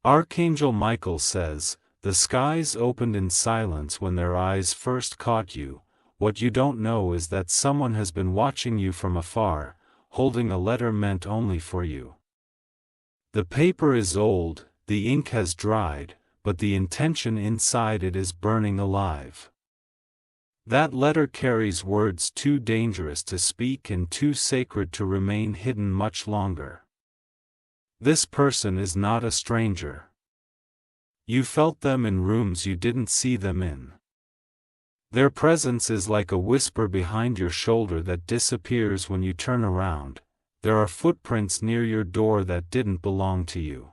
Archangel Michael says, "The skies opened in silence when their eyes first caught you. What you don't know is that someone has been watching you from afar, holding a letter meant only for you. The paper is old, the ink has dried, but the intention inside it is burning alive. That letter carries words too dangerous to speak and too sacred to remain hidden much longer. This person is not a stranger. You felt them in rooms you didn't see them in. Their presence is like a whisper behind your shoulder that disappears when you turn around. There are footprints near your door that didn't belong to you.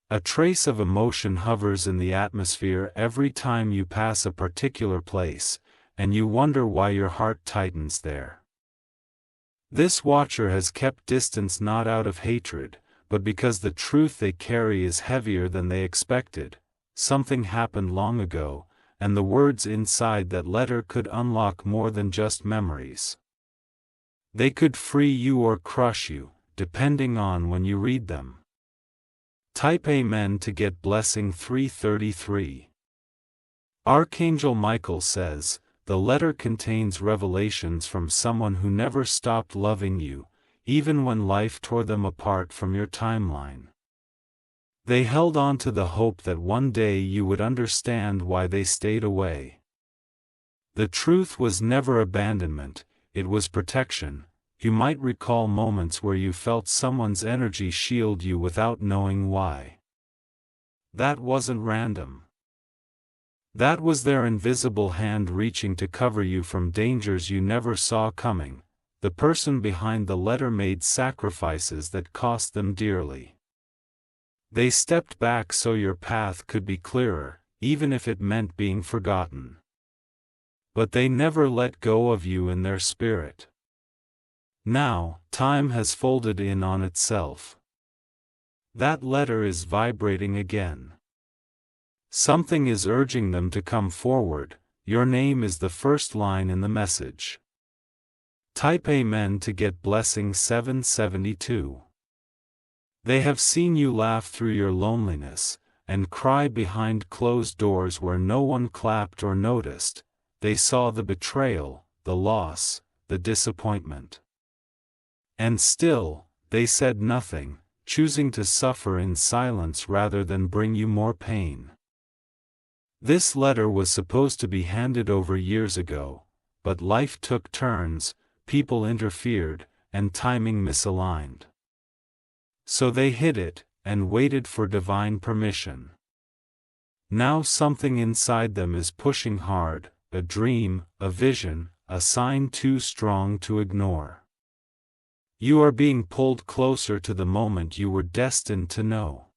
A trace of emotion hovers in the atmosphere every time you pass a particular place, and you wonder why your heart tightens there. This watcher has kept distance not out of hatred, but because the truth they carry is heavier than they expected. Something happened long ago, and the words inside that letter could unlock more than just memories. They could free you or crush you, depending on when you read them. Type Amen to get blessing 333. Archangel Michael says, "The letter contains revelations from someone who never stopped loving you, even when life tore them apart from your timeline. They held on to the hope that one day you would understand why they stayed away. The truth was never abandonment, it was protection. You might recall moments where you felt someone's energy shield you without knowing why. That wasn't random. That was their invisible hand reaching to cover you from dangers you never saw coming. The person behind the letter made sacrifices that cost them dearly. They stepped back so your path could be clearer, even if it meant being forgotten. But they never let go of you in their spirit. Now, time has folded in on itself. That letter is vibrating again. Something is urging them to come forward. Your name is the first line in the message. Type Amen to get blessing 772. They have seen you laugh through your loneliness, and cry behind closed doors where no one clapped or noticed. They saw the betrayal, the loss, the disappointment. And still, they said nothing, choosing to suffer in silence rather than bring you more pain. This letter was supposed to be handed over years ago, but life took turns, people interfered, and timing misaligned. So they hid it, and waited for divine permission. Now something inside them is pushing hard, a dream, a vision, a sign too strong to ignore. You are being pulled closer to the moment you were destined to know.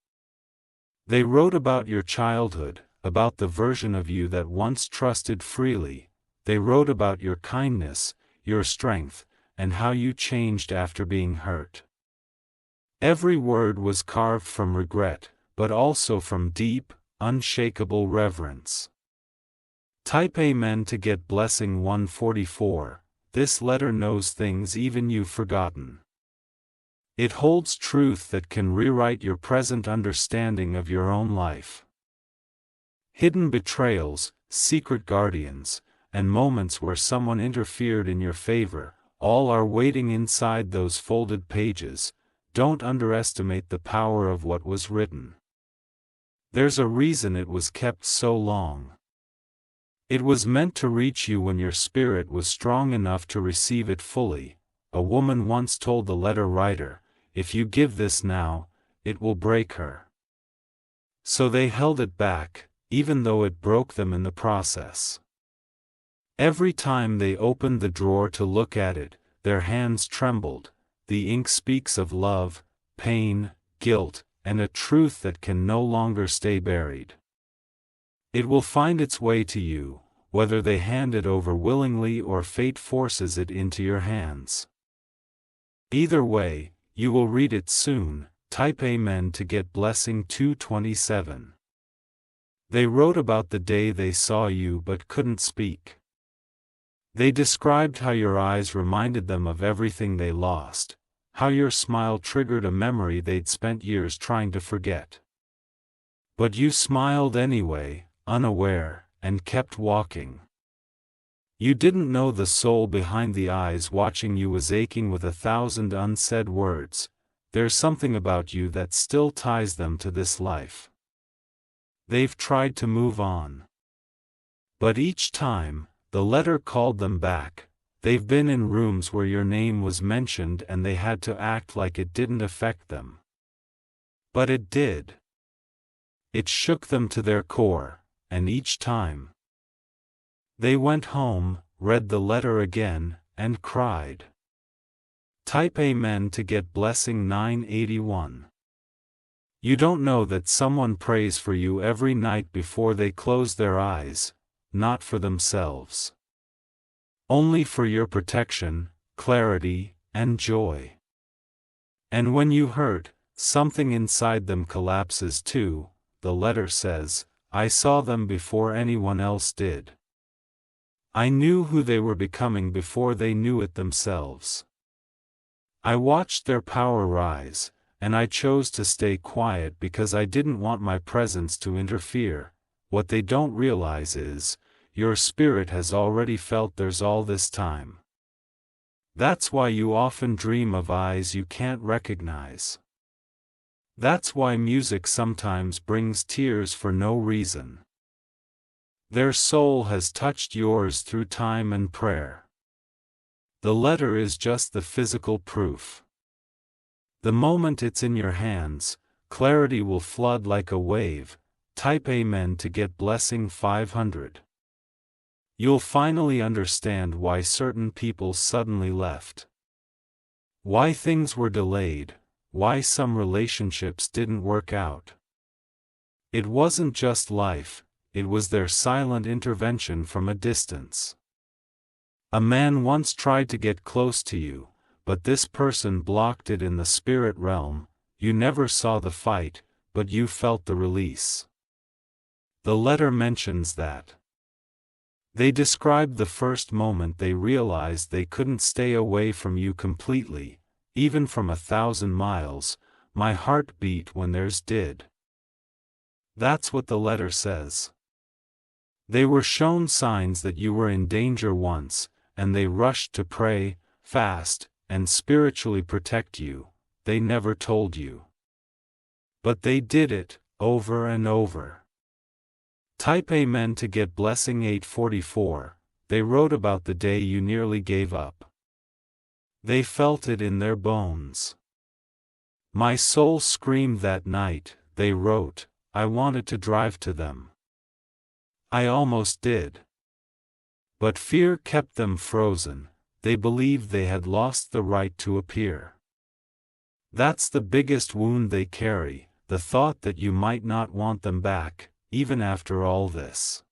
They wrote about your childhood, about the version of you that once trusted freely. They wrote about your kindness, your strength, and how you changed after being hurt. Every word was carved from regret, but also from deep, unshakable reverence. Type Amen to get blessing 144. This letter knows things even you've forgotten. It holds truth that can rewrite your present understanding of your own life. Hidden betrayals, secret guardians, and moments where someone interfered in your favor, all are waiting inside those folded pages. Don't underestimate the power of what was written. There's a reason it was kept so long. It was meant to reach you when your spirit was strong enough to receive it fully. A woman once told the letter writer, "If you give this now, it will break her." So they held it back, even though it broke them in the process. Every time they opened the drawer to look at it, their hands trembled. The ink speaks of love, pain, guilt, and a truth that can no longer stay buried. It will find its way to you, whether they hand it over willingly or fate forces it into your hands. Either way, you will read it soon. Type Amen to get blessing 227. They wrote about the day they saw you but couldn't speak. They described how your eyes reminded them of everything they lost, how your smile triggered a memory they'd spent years trying to forget. But you smiled anyway, unaware, and kept walking. You didn't know the soul behind the eyes watching you was aching with 1,000 unsaid words. There's something about you that still ties them to this life. They've tried to move on. But each time, the letter called them back. They've been in rooms where your name was mentioned and they had to act like it didn't affect them. But it did. It shook them to their core, and each time they went home, read the letter again, and cried. Type Amen to get blessing 981. You don't know that someone prays for you every night before they close their eyes, not for themselves. Only for your protection, clarity, and joy. And when you hurt, something inside them collapses too. The letter says, I saw them before anyone else did. I knew who they were becoming before they knew it themselves. I watched their power rise, and I chose to stay quiet because I didn't want my presence to interfere. What they don't realize is, your spirit has already felt theirs all this time. That's why you often dream of eyes you can't recognize. That's why music sometimes brings tears for no reason. Their soul has touched yours through time and prayer. The letter is just the physical proof. The moment it's in your hands, clarity will flood like a wave. Type Amen to get blessing 500. You'll finally understand why certain people suddenly left. Why things were delayed. Why some relationships didn't work out. It wasn't just life, it was their silent intervention from a distance. A man once tried to get close to you, but this person blocked it in the spirit realm. You never saw the fight, but you felt the release. The letter mentions that. They described the first moment they realized they couldn't stay away from you completely. Even from 1,000 miles, my heart beat when theirs did. That's what the letter says. They were shown signs that you were in danger once, and they rushed to pray, fast, and spiritually protect you. They never told you. But they did it, over and over. Type Amen to get blessing 844. They wrote about the day you nearly gave up. They felt it in their bones. My soul screamed that night, they wrote. I wanted to drive to them. I almost did. But fear kept them frozen. They believed they had lost the right to appear. That's the biggest wound they carry, the thought that you might not want them back, even after all this.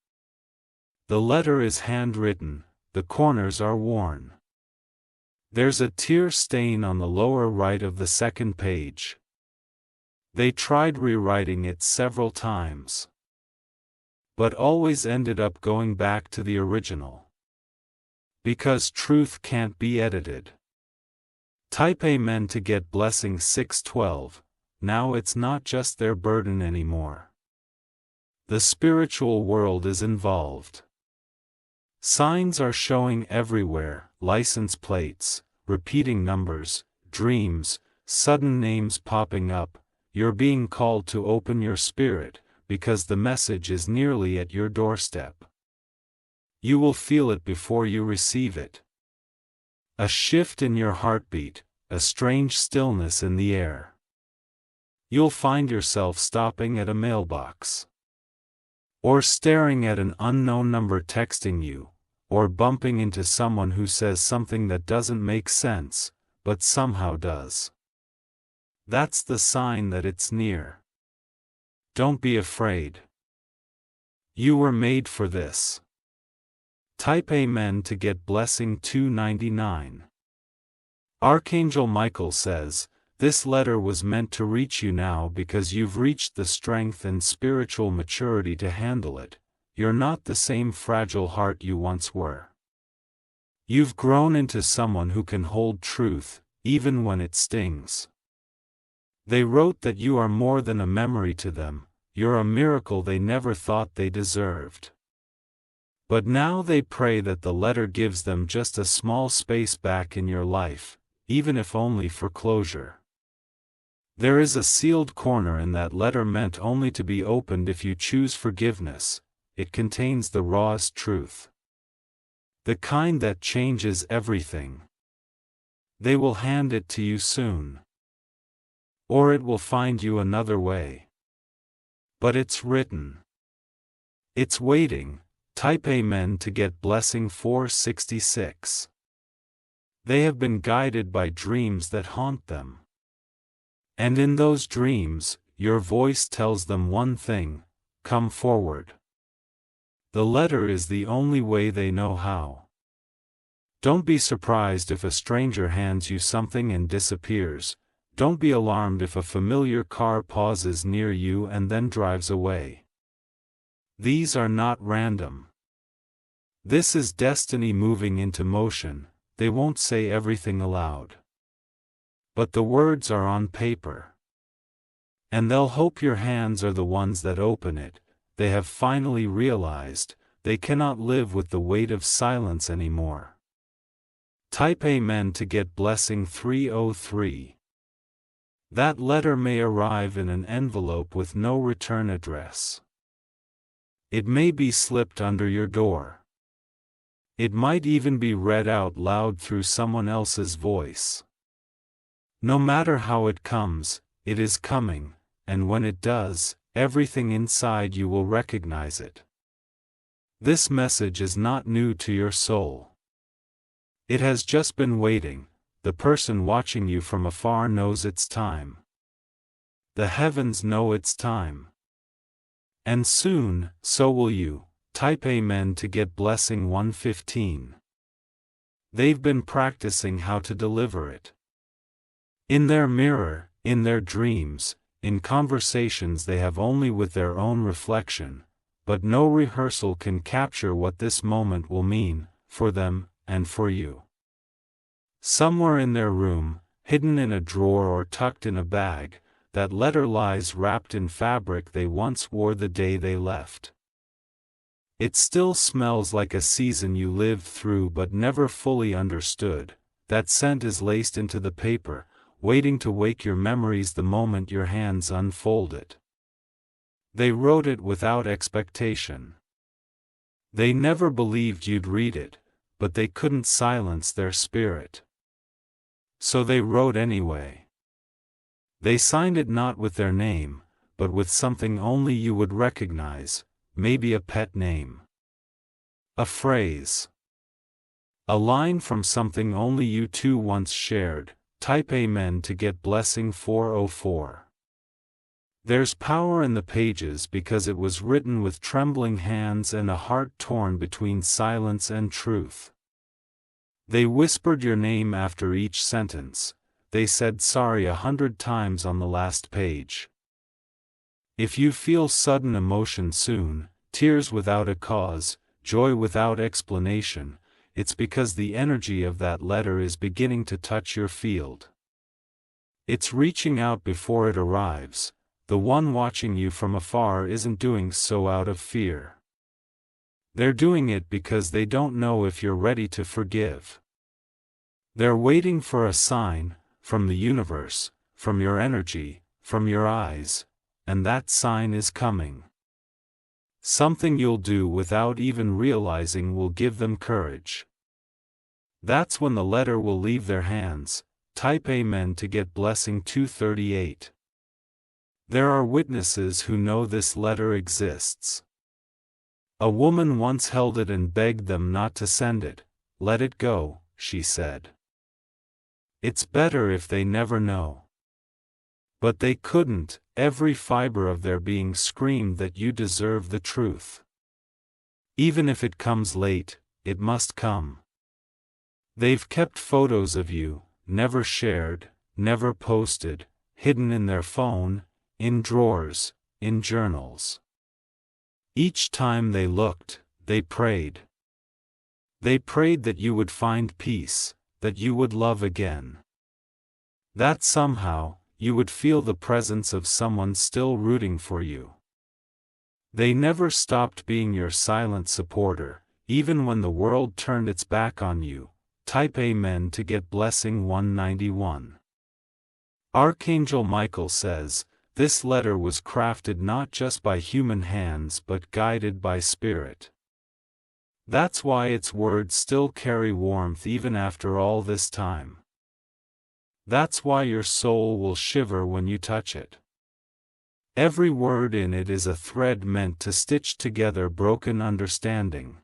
The letter is handwritten, the corners are worn. There's a tear stain on the lower right of the second page. They tried rewriting it several times, but always ended up going back to the original. Because truth can't be edited. Type Amen to get blessing 612. Now it's not just their burden anymore. The spiritual world is involved. Signs are showing everywhere, license plates, repeating numbers, dreams, sudden names popping up. You're being called to open your spirit, because the message is nearly at your doorstep. You will feel it before you receive it. A shift in your heartbeat, a strange stillness in the air. You'll find yourself stopping at a mailbox. Or staring at an unknown number texting you, or bumping into someone who says something that doesn't make sense, but somehow does. That's the sign that it's near. Don't be afraid. You were made for this. Type Amen to get blessing 299. Archangel Michael says, this letter was meant to reach you now because you've reached the strength and spiritual maturity to handle it. You're not the same fragile heart you once were. You've grown into someone who can hold truth, even when it stings. They wrote that you are more than a memory to them, you're a miracle they never thought they deserved. But now they pray that the letter gives them just a small space back in your life, even if only for closure. There is a sealed corner in that letter meant only to be opened if you choose forgiveness. It contains the rawest truth. The kind that changes everything. They will hand it to you soon. Or it will find you another way. But it's written. It's waiting. Type Amen to get blessing 466. They have been guided by dreams that haunt them. And in those dreams, your voice tells them one thing: come forward. The letter is the only way they know how. Don't be surprised if a stranger hands you something and disappears. Don't be alarmed if a familiar car pauses near you and then drives away. These are not random. This is destiny moving into motion. They won't say everything aloud. But the words are on paper. And they'll hope your hands are the ones that open it. They have finally realized they cannot live with the weight of silence anymore. Type Amen to get blessing 303. That letter may arrive in an envelope with no return address. It may be slipped under your door. It might even be read out loud through someone else's voice. No matter how it comes, it is coming, and when it does, everything inside you will recognize it. This message is not new to your soul. It has just been waiting. The person watching you from afar knows its time. The heavens know its time. And soon, so will you. Type Amen to get blessing 115. They've been practicing how to deliver it. In their mirror, in their dreams, in conversations they have only with their own reflection, but no rehearsal can capture what this moment will mean, for them, and for you. Somewhere in their room, hidden in a drawer or tucked in a bag, that letter lies wrapped in fabric they once wore the day they left. It still smells like a season you lived through but never fully understood. That scent is laced into the paper, waiting to wake your memories the moment your hands unfold it. They wrote it without expectation. They never believed you'd read it, but they couldn't silence their spirit. So they wrote anyway. They signed it not with their name, but with something only you would recognize, maybe a pet name. A phrase. A line from something only you two once shared. Type Amen to get blessing 404. There's power in the pages because it was written with trembling hands and a heart torn between silence and truth. They whispered your name after each sentence. They said sorry 100 times on the last page. If you feel sudden emotion soon, tears without a cause, joy without explanation, it's because the energy of that letter is beginning to touch your field. It's reaching out before it arrives. The one watching you from afar isn't doing so out of fear. They're doing it because they don't know if you're ready to forgive. They're waiting for a sign, from the universe, from your energy, from your eyes, and that sign is coming. Something you'll do without even realizing will give them courage. That's when the letter will leave their hands. Type Amen to get blessing 238. There are witnesses who know this letter exists. A woman once held it and begged them not to send it. Let it go, she said. It's better if they never know. But they couldn't. Every fiber of their being screamed that you deserve the truth. Even if it comes late, it must come. They've kept photos of you, never shared, never posted, hidden in their phone, in drawers, in journals. Each time they looked, they prayed. They prayed that you would find peace, that you would love again. That somehow, you would feel the presence of someone still rooting for you. They never stopped being your silent supporter, even when the world turned its back on you. Type Amen to get blessing 191. Archangel Michael says, this letter was crafted not just by human hands but guided by Spirit. That's why its words still carry warmth even after all this time. That's why your soul will shiver when you touch it. Every word in it is a thread meant to stitch together broken understanding.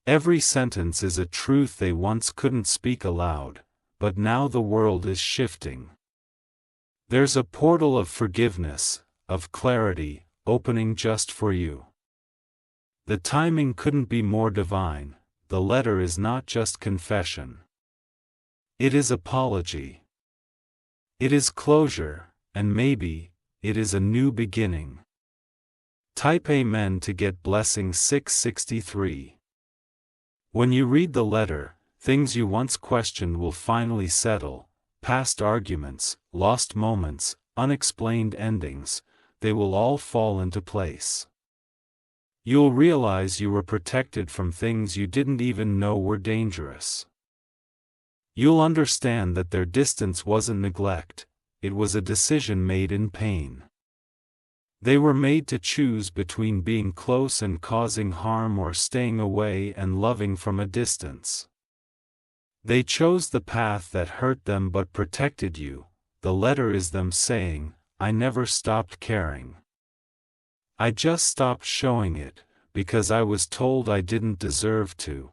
Every sentence is a truth they once couldn't speak aloud, but now the world is shifting. There's a portal of forgiveness, of clarity, opening just for you. The timing couldn't be more divine. The letter is not just confession. It is apology. It is closure, and maybe, it is a new beginning. Type Amen to get blessing 663. When you read the letter, things you once questioned will finally settle. Past arguments, lost moments, unexplained endings, they will all fall into place. You'll realize you were protected from things you didn't even know were dangerous. You'll understand that their distance wasn't neglect, it was a decision made in pain. They were made to choose between being close and causing harm or staying away and loving from a distance. They chose the path that hurt them but protected you. The letter is them saying, I never stopped caring. I just stopped showing it, because I was told I didn't deserve to.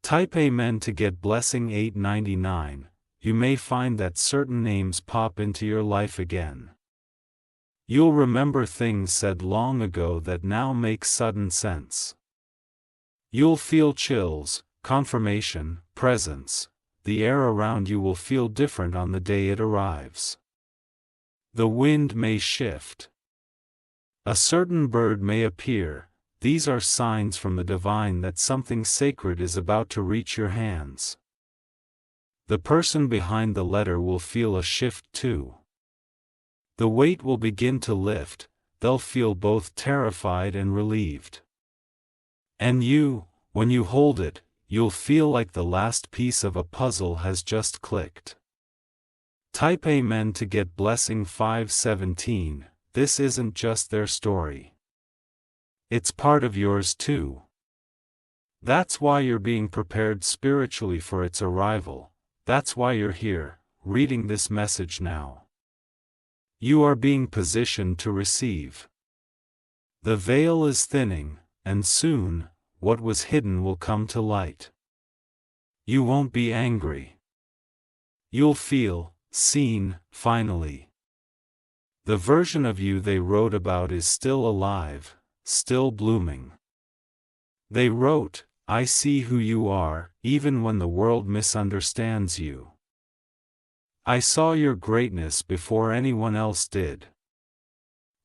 Type Amen to get blessing 899. You may find that certain names pop into your life again. You'll remember things said long ago that now make sudden sense. You'll feel chills, confirmation, presence. The air around you will feel different on the day it arrives. The wind may shift. A certain bird may appear. These are signs from the divine that something sacred is about to reach your hands. The person behind the letter will feel a shift too. The weight will begin to lift, they'll feel both terrified and relieved. And you, when you hold it, you'll feel like the last piece of a puzzle has just clicked. Type Amen to get blessing 517. This isn't just their story. It's part of yours too. That's why you're being prepared spiritually for its arrival. That's why you're here, reading this message now. You are being positioned to receive. The veil is thinning, and soon, what was hidden will come to light. You won't be angry. You'll feel seen, finally. The version of you they wrote about is still alive, still blooming. They wrote, I see who you are, even when the world misunderstands you. I saw your greatness before anyone else did.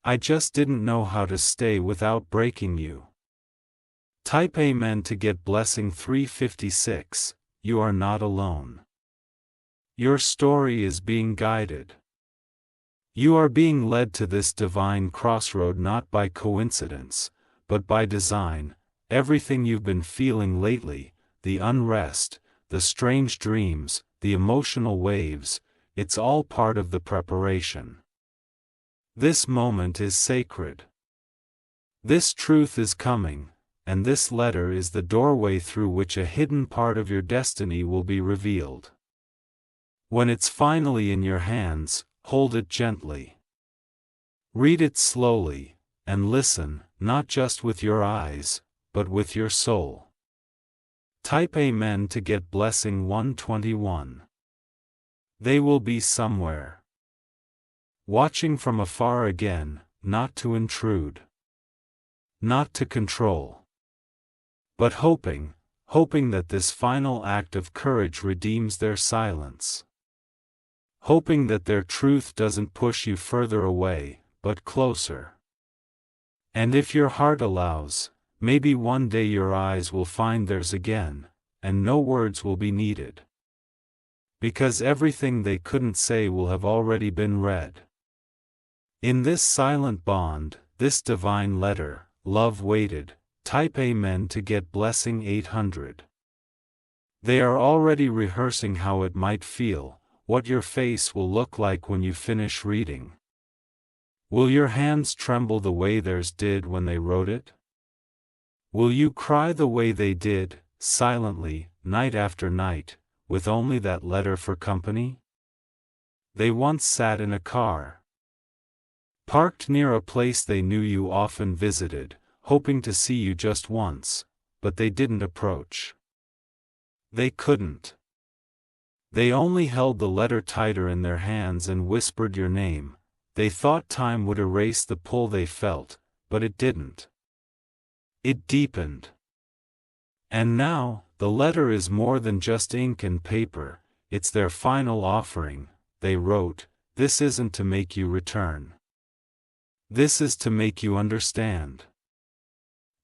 I just didn't know how to stay without breaking you. Type Amen to get blessing 356. You are not alone. Your story is being guided. You are being led to this divine crossroad not by coincidence, but by design. Everything you've been feeling lately, the unrest, the strange dreams, the emotional waves, it's all part of the preparation. This moment is sacred. This truth is coming, and this letter is the doorway through which a hidden part of your destiny will be revealed. When it's finally in your hands, hold it gently. Read it slowly, and listen, not just with your eyes, but with your soul. Type Amen to get blessing 121. They will be somewhere. Watching from afar again, not to intrude. Not to control. But hoping that this final act of courage redeems their silence. Hoping that their truth doesn't push you further away, but closer. And if your heart allows, maybe one day your eyes will find theirs again, and no words will be needed. Because everything they couldn't say will have already been read. In this silent bond, this divine letter, love waited, type Amen to get blessing 800. They are already rehearsing how it might feel, what your face will look like when you finish reading. Will your hands tremble the way theirs did when they wrote it? Will you cry the way they did, silently, night after night, with only that letter for company? They once sat in a car, parked near a place they knew you often visited, hoping to see you just once, but they didn't approach. They couldn't. They only held the letter tighter in their hands and whispered your name. They thought time would erase the pull they felt, but it didn't. It deepened. And now, the letter is more than just ink and paper, it's their final offering. They wrote, "This isn't to make you return. This is to make you understand."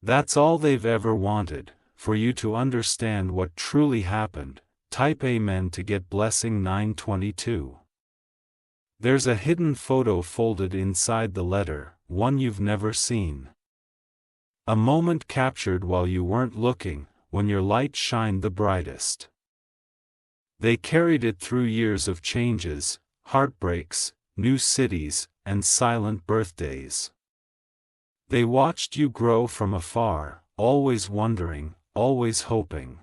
That's all they've ever wanted, for you to understand what truly happened. Type Amen to get blessing 922. There's a hidden photo folded inside the letter, one you've never seen. A moment captured while you weren't looking, when your light shined the brightest. They carried it through years of changes, heartbreaks, new cities, and silent birthdays. They watched you grow from afar, always wondering, always hoping.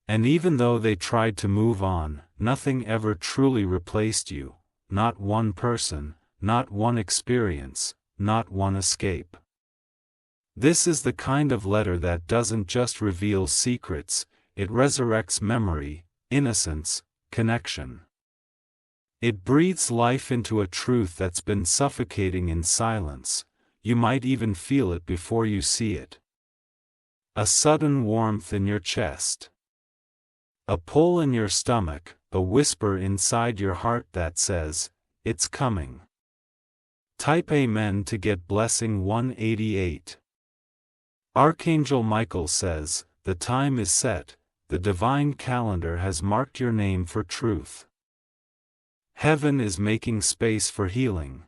And even though they tried to move on, nothing ever truly replaced you, not one person, not one experience, not one escape. This is the kind of letter that doesn't just reveal secrets, it resurrects memory, innocence, connection. It breathes life into a truth that's been suffocating in silence. You might even feel it before you see it. A sudden warmth in your chest. A pull in your stomach, a whisper inside your heart that says, "It's coming." Type Amen to get blessing 188. Archangel Michael says, "The time is set, the divine calendar has marked your name for truth. Heaven is making space for healing."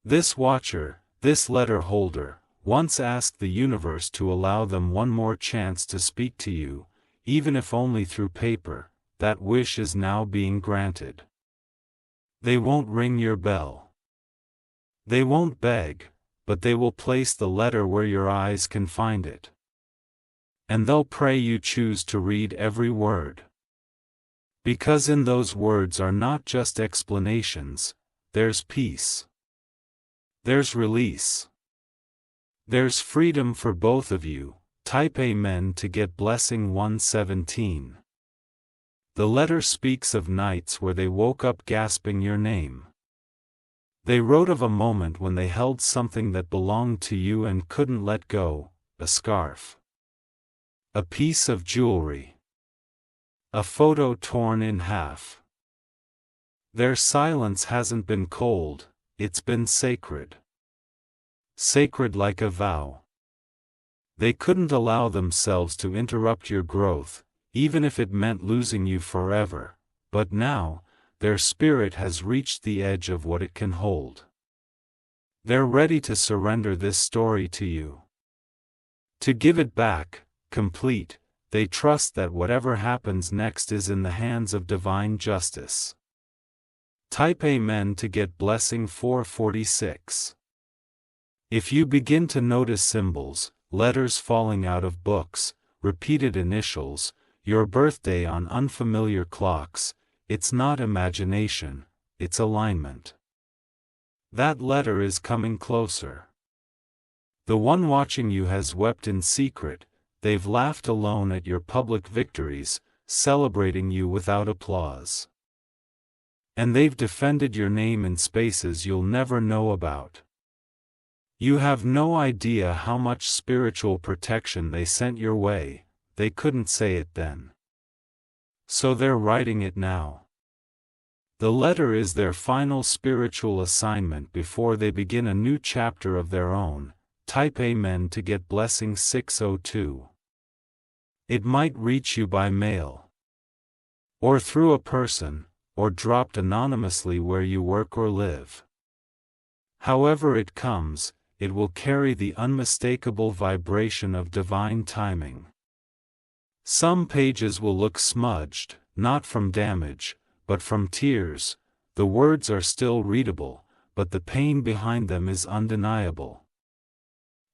This watcher, this letter holder, once asked the universe to allow them one more chance to speak to you, even if only through paper. That wish is now being granted. They won't ring your bell. They won't beg, but they will place the letter where your eyes can find it. And they'll pray you choose to read every word. Because in those words are not just explanations, there's peace. There's release. There's freedom for both of you. Type Amen to get blessing 117. The letter speaks of nights where they woke up gasping your name. They wrote of a moment when they held something that belonged to you and couldn't let go, a scarf, a piece of jewelry, a photo torn in half. Their silence hasn't been cold, it's been sacred. Sacred like a vow. They couldn't allow themselves to interrupt your growth, even if it meant losing you forever, but now, their spirit has reached the edge of what it can hold. They're ready to surrender this story to you. To give it back, complete. They trust that whatever happens next is in the hands of divine justice. Type Amen to get blessing 446. If you begin to notice symbols, letters falling out of books, repeated initials, your birthday on unfamiliar clocks, it's not imagination, it's alignment. That letter is coming closer. The one watching you has wept in secret, they've laughed alone at your public victories, celebrating you without applause. And they've defended your name in spaces you'll never know about. You have no idea how much spiritual protection they sent your way, they couldn't say it then. So they're writing it now. The letter is their final spiritual assignment before they begin a new chapter of their own. Type Amen to get blessing 602. It might reach you by mail, or through a person, or dropped anonymously where you work or live. However it comes, it will carry the unmistakable vibration of divine timing. Some pages will look smudged, not from damage, but from tears. The words are still readable, but the pain behind them is undeniable.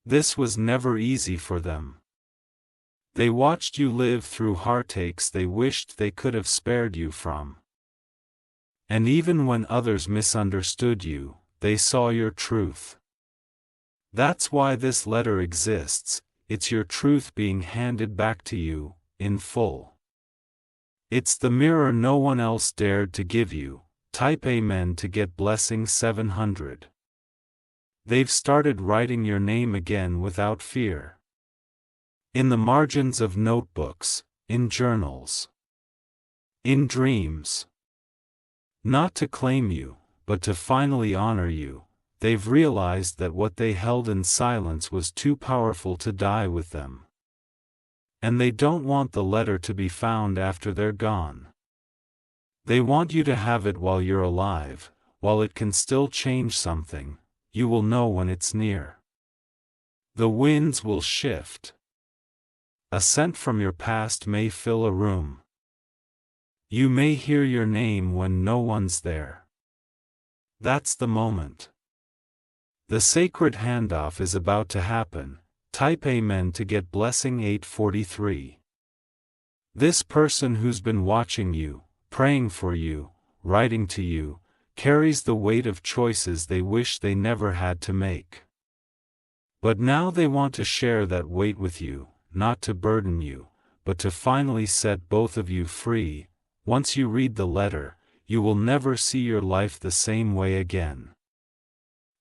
This was never easy for them. They watched you live through heartaches they wished they could have spared you from. And even when others misunderstood you, they saw your truth. That's why this letter exists. It's your truth being handed back to you, in full. It's the mirror no one else dared to give you. Type Amen to get blessing 700. They've started writing your name again without fear. In the margins of notebooks, in journals, in dreams. Not to claim you, but to finally honor you. They've realized that what they held in silence was too powerful to die with them. And they don't want the letter to be found after they're gone. They want you to have it while you're alive, while it can still change something. You will know when it's near. The winds will shift. A scent from your past may fill a room. You may hear your name when no one's there. That's the moment. The sacred handoff is about to happen. Type Amen to get blessing 843. This person who's been watching you, praying for you, writing to you, carries the weight of choices they wish they never had to make. But now they want to share that weight with you, not to burden you, but to finally set both of you free. Once you read the letter, you will never see your life the same way again.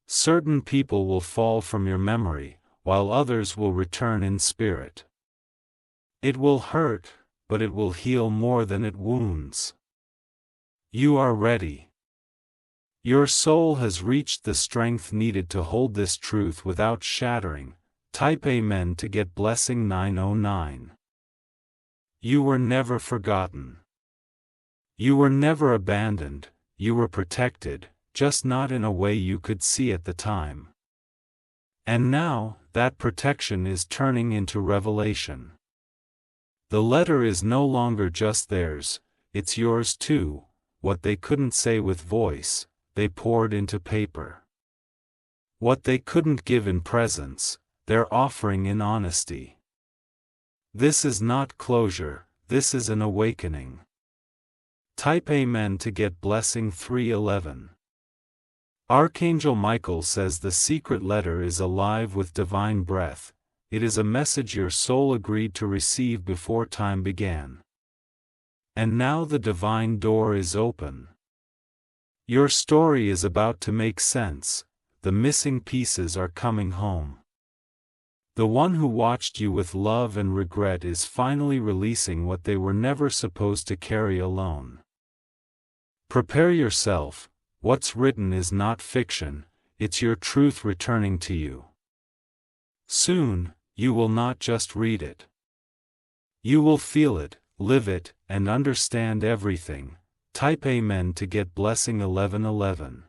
Certain people will fall from your memory, while others will return in spirit. It will hurt, but it will heal more than it wounds. You are ready. Your soul has reached the strength needed to hold this truth without shattering. Type Amen to get blessing 909. You were never forgotten. You were never abandoned. You were protected, just not in a way you could see at the time. And now, that protection is turning into revelation. The letter is no longer just theirs, it's yours too. What they couldn't say with voice, they poured into paper. What they couldn't give in presence, they're offering in honesty. This is not closure, this is an awakening. Type Amen to get blessing 311. Archangel Michael says the secret letter is alive with divine breath. It is a message your soul agreed to receive before time began. And now the divine door is open. Your story is about to make sense. The missing pieces are coming home. The one who watched you with love and regret is finally releasing what they were never supposed to carry alone. Prepare yourself. What's written is not fiction, it's your truth returning to you. Soon, you will not just read it. You will feel it, live it, and understand everything. Type Amen to get blessing 1111.